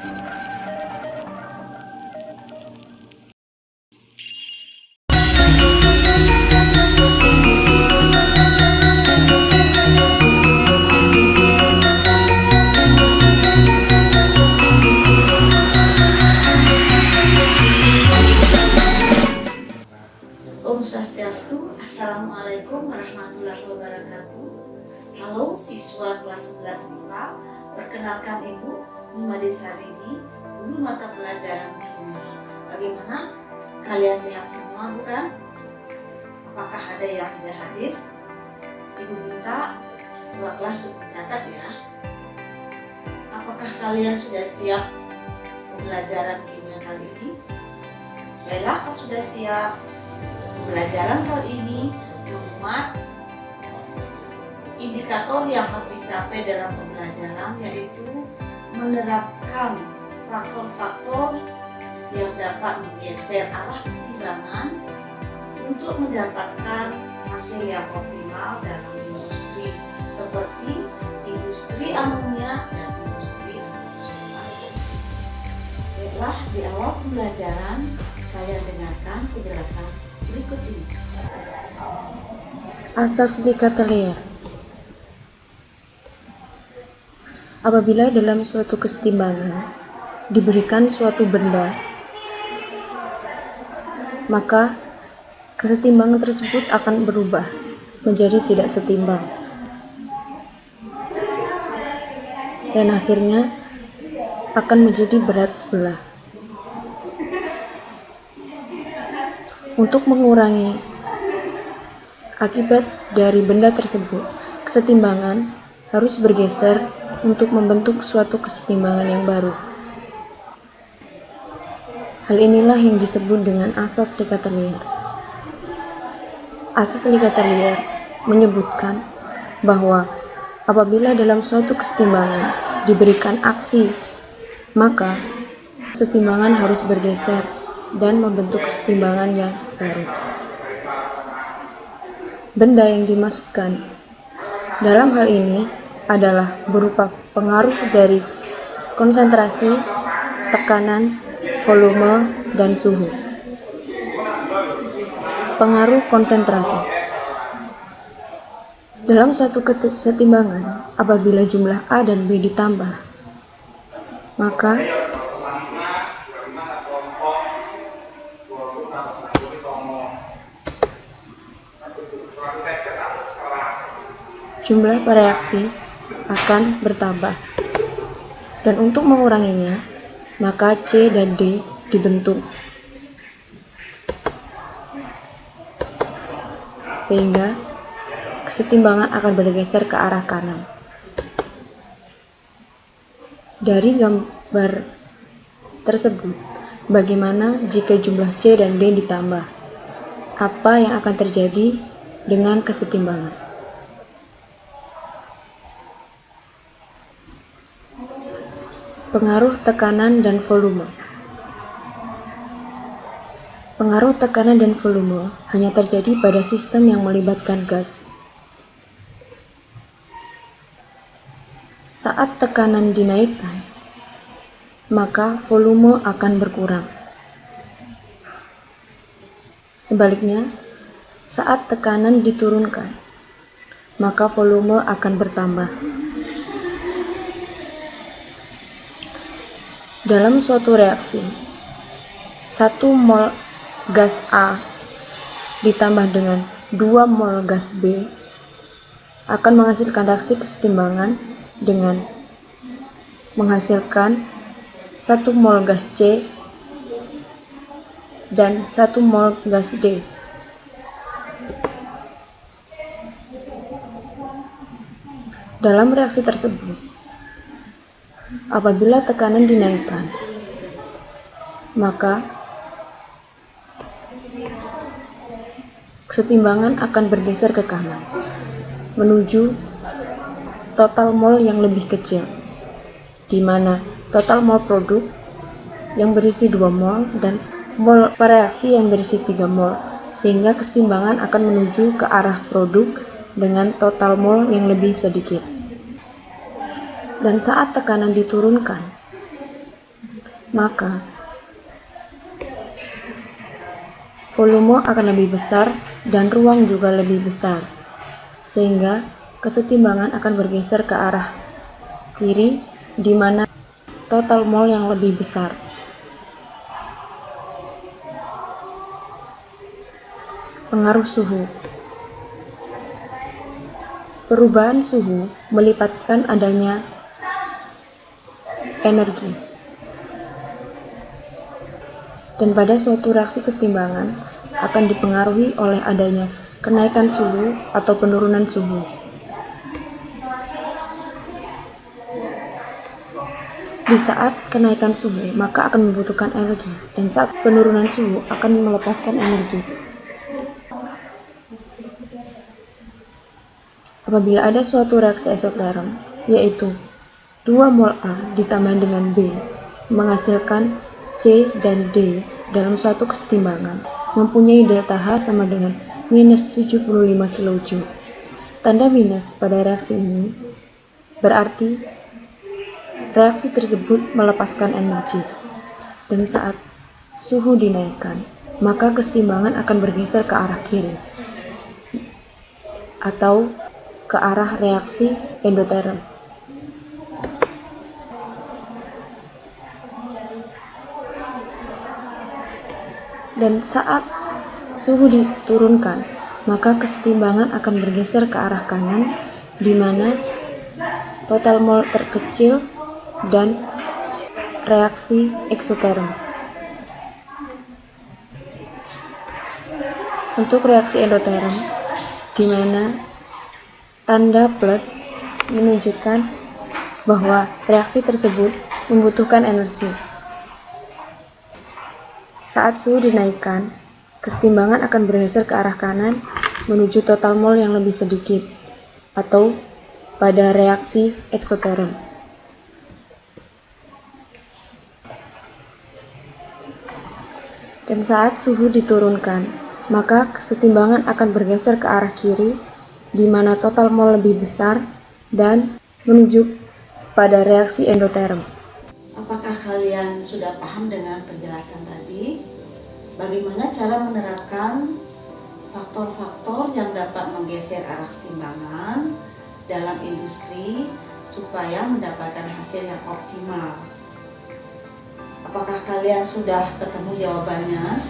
Om Swastiastu, Assalamualaikum warahmatullahi wabarakatuh. Halo siswa kelas 11 IPA, perkenalkan Ibu Nima Desarini, guru mata pelajaran kimia. Bagaimana? Kalian sehat semua bukan? Apakah ada yang tidak hadir? Ibu minta dua kelas untuk mencatat ya. Apakah kalian sudah siap pembelajaran kimia kali ini? Baiklah, kalau sudah siap, pembelajaran kali ini memuat indikator yang harus dicapai dalam pembelajaran, yaitu menerapkan faktor-faktor yang dapat menggeser arah keseimbangan untuk mendapatkan hasil yang optimal dalam industri seperti industri amonia dan industri asal-usul. Baiklah, di awal pembelajaran kalian dengarkan penjelasan berikut ini. Asas Dikatelier. Apabila dalam suatu kesetimbangan diberikan suatu benda, maka kesetimbangan tersebut akan berubah menjadi tidak setimbang, dan akhirnya akan menjadi berat sebelah. Untuk mengurangi akibat dari benda tersebut, kesetimbangan harus bergeser untuk membentuk suatu kesetimbangan yang baru. Hal inilah yang disebut dengan asas Dikatelier. Asas Dikatelier menyebutkan bahwa apabila dalam suatu kesetimbangan diberikan aksi, maka kesetimbangan harus bergeser dan membentuk kesetimbangan yang baru. Benda yang dimaksudkan dalam hal ini adalah berupa pengaruh dari konsentrasi, tekanan, volume, dan suhu. Pengaruh konsentrasi. Dalam suatu kesetimbangan, apabila jumlah A dan B ditambah, maka jumlah reaksi akan bertambah, dan untuk menguranginya, maka C dan D dibentuk, sehingga kesetimbangan akan bergeser ke arah kanan. Dari gambar tersebut, bagaimana jika jumlah C dan D ditambah? Apa yang akan terjadi dengan kesetimbangan? Pengaruh tekanan dan volume. Pengaruh tekanan dan volume hanya terjadi pada sistem yang melibatkan gas. Saat tekanan dinaikkan, maka volume akan berkurang. Sebaliknya, saat tekanan diturunkan, maka volume akan bertambah. Dalam suatu reaksi, 1 mol gas A ditambah dengan 2 mol gas B akan menghasilkan reaksi kesetimbangan dengan menghasilkan 1 mol gas C dan 1 mol gas D. Dalam reaksi tersebut, apabila tekanan dinaikkan, maka kesetimbangan akan bergeser ke kanan menuju total mol yang lebih kecil, di mana total mol produk yang berisi 2 mol dan mol reaksi yang berisi 3 mol, sehingga kesetimbangan akan menuju ke arah produk dengan total mol yang lebih sedikit. Dan saat tekanan diturunkan, maka volume akan lebih besar dan ruang juga lebih besar, sehingga kesetimbangan akan bergeser ke arah kiri, di mana total mol yang lebih besar. Pengaruh suhu. Perubahan suhu melibatkan adanya energi. Dan pada suatu reaksi kesetimbangan akan dipengaruhi oleh adanya kenaikan suhu atau penurunan suhu. Di saat kenaikan suhu, maka akan membutuhkan energi, dan saat penurunan suhu akan melepaskan energi. Apabila ada suatu reaksi eksoterm, yaitu 2 mol A ditambah dengan B, menghasilkan C dan D dalam suatu kesetimbangan, mempunyai delta H sama dengan minus 75 kJ. Tanda minus pada reaksi ini berarti reaksi tersebut melepaskan energi. Dan saat suhu dinaikkan, maka kesetimbangan akan bergeser ke arah kiri atau ke arah reaksi endoterm. Dan saat suhu diturunkan, maka kesetimbangan akan bergeser ke arah kanan, di mana total mol terkecil dan reaksi eksoterm. Untuk reaksi endoterm, di mana tanda plus menunjukkan bahwa reaksi tersebut membutuhkan energi. Saat suhu dinaikkan, kesetimbangan akan bergeser ke arah kanan menuju total mol yang lebih sedikit, atau pada reaksi eksoterm. Dan saat suhu diturunkan, maka kesetimbangan akan bergeser ke arah kiri, di mana total mol lebih besar dan menuju pada reaksi endoterm. Apakah kalian sudah paham dengan penjelasan tadi? Bagaimana cara menerapkan faktor-faktor yang dapat menggeser arah kesetimbangan dalam industri supaya mendapatkan hasil yang optimal? Apakah kalian sudah ketemu jawabannya?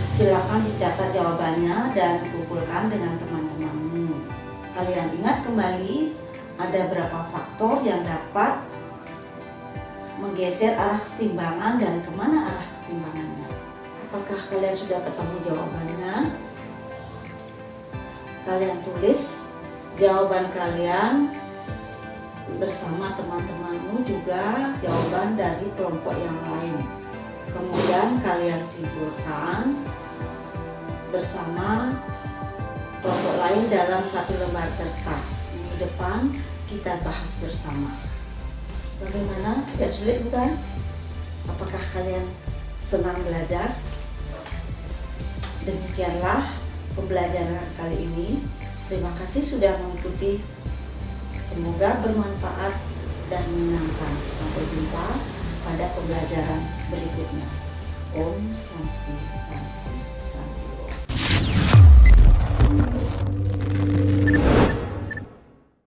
Silakan dicatat jawabannya dan kumpulkan dengan teman-temanmu. Kalian ingat kembali ada berapa faktor yang dapat menggeser arah kesetimbangan dan kemana arah kesetimbangannya. Apakah kalian sudah ketemu jawabannya? Kalian tulis jawaban kalian bersama teman-temanmu, juga jawaban dari kelompok yang lain. Kemudian kalian simpulkan bersama kelompok lain dalam satu lembar kertas. Minggu depan kita bahas bersama. Bagaimana? Tidak sulit bukan? Apakah kalian senang belajar? Demikianlah pembelajaran kali ini. Terima kasih sudah mengikuti. Semoga bermanfaat dan menyenangkan. Sampai jumpa pada pembelajaran berikutnya. Om Santi Santi Santi Om.